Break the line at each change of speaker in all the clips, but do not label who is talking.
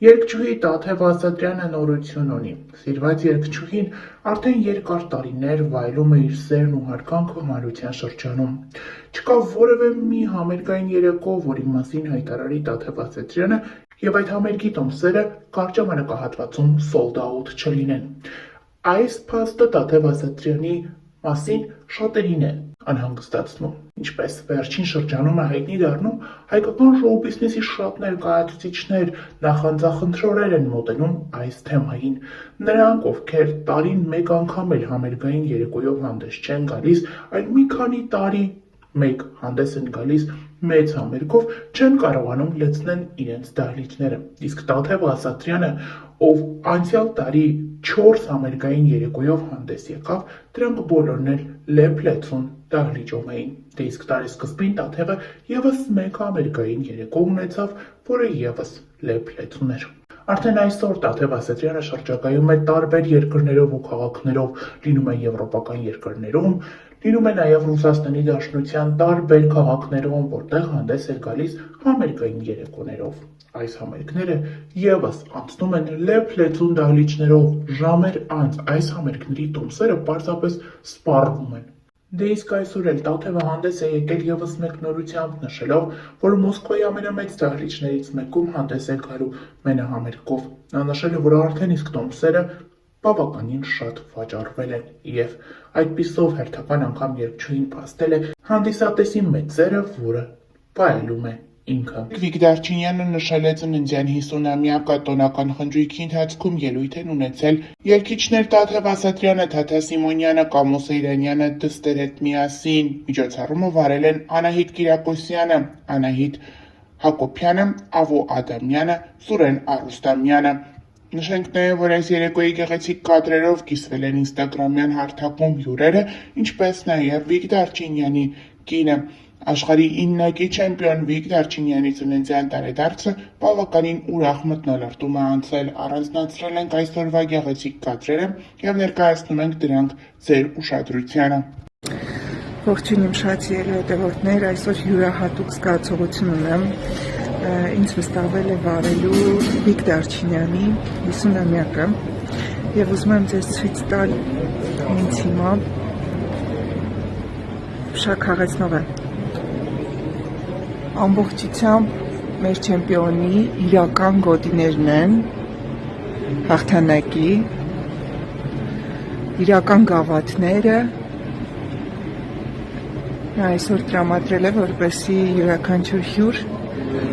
Երգչուհի Տաթև Ասատրյանը նորություն ունի։ Սիրված երգչուհին արդեն երկար տարիներ վայելում է իր սերն ու հարգանքը հանրության շրջանում։ Չկա որևէ մի համերգային երեկո, որի մասին հայտարարի Տաթև Ասատրյանը, եւ այդ համերգի տոմսերը կարճ ժամանակահատվածում sold out չլինեն։ Այս փաստը Տաթև Ասատրյանի մասին շատերին է անհանգստացնում, ինչպես վերջին շրջանում է հայտնի դառնում, հայկական շոու բիզնեսի շատ ներկայացուցիչներ նախանձախնդրորեն են մոտենում այս թեմային։ Նրանք, ովքեր տարին մեկ անգամ էլ համերգային երեկոյով հանդես չեն գալիս, այլ մի քանի տարի մեկ հանդես են գալիս մեծ համերգով, չեն կարողանում լցնել իրենց դահլիճները։ Իսկ Տաթև Ասատրյանը, ով անցյալ տարի 4 համերգային երեկոյով հանդես եկավ, դրանք բոլորն էլ լեփ-լեցուն դահլիճում էին։ Դե իսկ տարեսկզբին Տաթևը եւս մեկ համերգային երեկո ունեցավ, որը եւս լեփ-լեցուն էր։ Արդեն այսօր Տաթև Ասատրյանը շրջագայում է տարբեր երկրներով ու քաղաքներով, լինում է եվրոպական երկրներում, լինում է նաև Ռուսաստանի Դաշնության տարբեր քաղաքներում, որտեղ հանդես է գալիս համերգային երեկոներով։ Այս համերգները եւս անցնում են լեփ-լեցուն դահլիճներով, ժամեր անց այս համերգների տոմսերը պարզապես սպառվում են։ Դե իսկ այսօր էլ Տաթևը հանդես է եկել եւս մեկ նորությամբ, նշելով, որ Մոսկվայի ամենամեծ դահլիճներից մեկում հանդես է գալու մենահամերգով։ Նա նշել է, որ արդեն իսկ տոմսերը բավականին շատ վաճառվել են եւ այդպիսով հերթական անգամ երգչուհին փաստել է հանդիսատեսի մեծ սերը, որը վայելում է ինքը։ Վիկդարչինյանը նշել է ծննդյան 50-ամյակը տոնական խնջույքի ընթացքում ելույթ են ունեցել երգիչներ Տաթև Ասատրյանը, Թաթա Սիմոնյանը, Կամո Սեյրանյանը, դստեր միասին։ Միջոցառումը վարել են Անահիտ Կիրակոսյանը, Անահիտ Հակոբյանը, Ավո Ադամյանը, Սուրեն Արուստամյանը։ Նշենք նաև, որ այս երեկոյի գեղեցիկ կադրերով կիսվել են ինստագրամյան հարթակում հյուրերը, ինչպես նաև Վիկդարչինյանի կինը։ Աշխարհի 9-ակի չեմպիոն Վիկդարչինյանի ծննդյան տարեդարձը բավականին ուրախ մթնոլորտում է անցել։ Առանձնացրել ենք այսօրվա գեղեցիկ կադրերը եւ ներկայացնում ենք դրանք ձեր ուշադրությանը։
Ողջույն իմ շատ սիրելի հետևորդներ, այսօր յուրահատուկ զգացողություն ունեմ։ Ինձ վստահվել է վարելու Վիկդարչինյանի 50-ամյակը եւ ուզում եմ ձեզ ցույց տալ ինձ հիմա շատ խաղացնող է։ Ամբողջությամբ մեր չեմպիոնի իրական գոտիներն են հաղթանակի, իրական գավաթները այսօր տրամադրել է, որպեսզի յուրաքանչյուր հյուր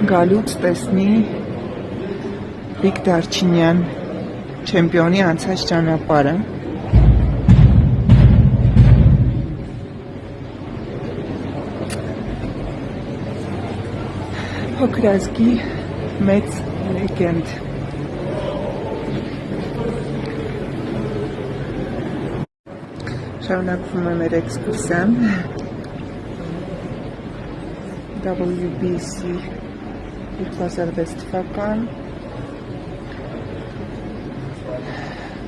գալուց տեսնի Վիկդարչինյան չեմպիոնի անցած ճանապարհը։ Փոքր ազգի մեծ լեգենդ։ Շարունակվում է մեր էքսկուրսիան WBC 2006 թվական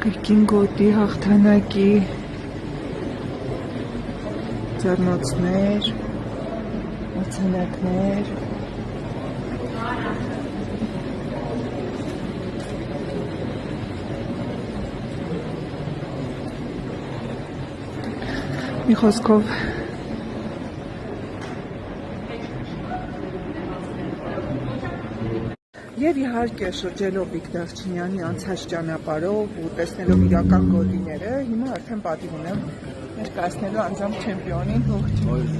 կրկին գոտի հաղթանակի ձեռնոցներ, մրցանակներ։ Մի խոսքով եւ իհարկե շրջելով Վիկդարչինյանի անցած ճանապարհով ու տեսնելով իրական գոտիները, հիմա արդեն պատիվ ունեմ ներկայացնելու անձամբ չեմպիոնին ողջույն։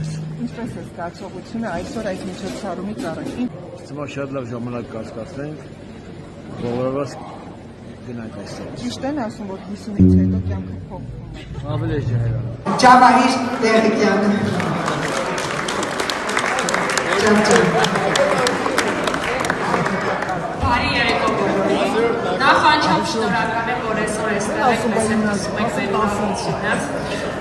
Ինչպես է զգացողությունը այսօր այս միջոցառումից առաջին։
Հիմա շատ լավ ժամանակ կասկածենք, բոլորովս գնանք այստեղ։
Ճիշտ են ասում, որ 50-ից հետո կյանքը փոխվում է։
Ավելի ջահել։
Ջավահիր Տեղիկյանը։
Բարի երեկո բոլորին։ Նախանցավ շնորհակալ եմ, որ այսօր այստեղ եք մեզ հետ լսում եք մեր ուրախությունը։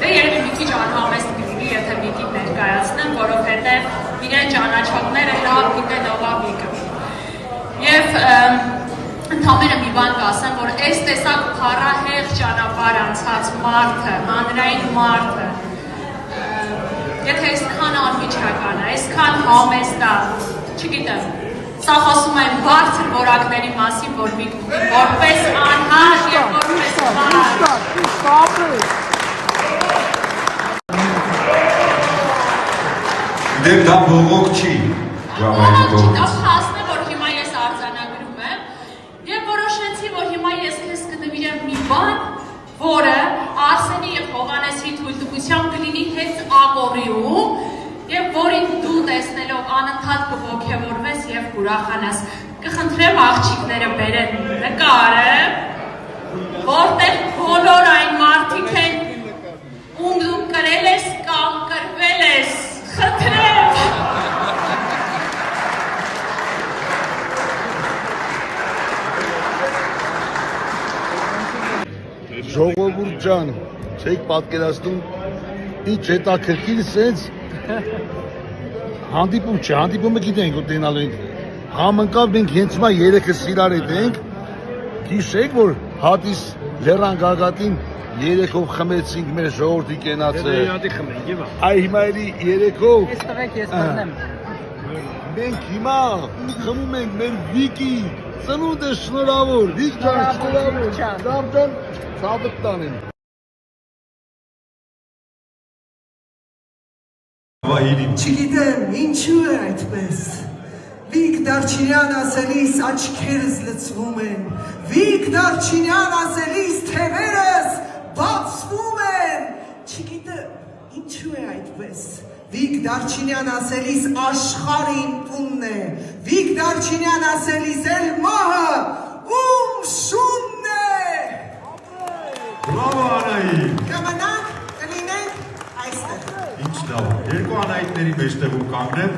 Դե երևի մի քիչ անհամեստ կլինի, եթե Վիկին ներկայացնեմ, որովհետև իրեն ճանաչողները լավ գիտեն ով է Վիկը։ Եվ ընդամենը մի բան կասեմ, որ այս տեսակ փառահեղ ճանապարհ անցած մարդը, հանրային մարդը, եթե այսքան անմիջական է, այսքան համեստ է, չգիտեմ, Սա խոսում են բարձր որակների մասին, որ Վիկտորին որպես անհաշ եւ որպես բարձր։
Դեմ դա բողոք չի։
Դա փաստն է, որ հիմա ես արձանագրում եմ եւ որոշեցի, որ հիմա ես քեզ կնվիրեմ մի բան, որը Արսենի եւ Հովանեսի թույլտվությամբ կլինի հենց ակորիում եւ որին դու տեսնելով անընդհատ կողոքեվորվես եւ կուրախանաս։ Կխնդրեմ աղջիկները բերեն նկարը, որտեղ բոլոր այն մարդիկ են, ում դու կրել ես կամ կրվել ես։ Խնդրեմ։
Ժողովուրդ ջան, չեք պատկերացնում ինչ հետաքրքիր սենց հանդիպում չէ, հանդիպումը գիտենք որ տենալու ենք, համընկավ մենք հենց մա երեքս իրար հետ ենք, գիշեք որ հատիս լեռան գագատին երեքով խմեցինք մեր ժողովրդի կենացը, այ հիմա էլի երեքով, մենք հիմա խմում ենք մեր Վիկի, ծնունդը շնորհավոր, Վիկ ջան շնորհավոր, Զամ ջան ցավդ տանեմ։
Չգիտեմ, ինչու է այդպես։ Վիկ Դարչինյան ասելիս աչքերս լցվում են, Վիկ Դարչինյան ասելիս թևերս բացվում են։ Չգիտեմ, ինչու է այդպես։ Վիկ Դարչինյան ասելիս աշխարհին տունն է, Վիկ Դարչինյան ասելիս էլ մահը ում շունն է։
Բրավո Անայի։
Կմնանք, կլինենք այստեղ։
Ինչ լավ։ Երկու Անայիների մեջտեղում կանգնեմ։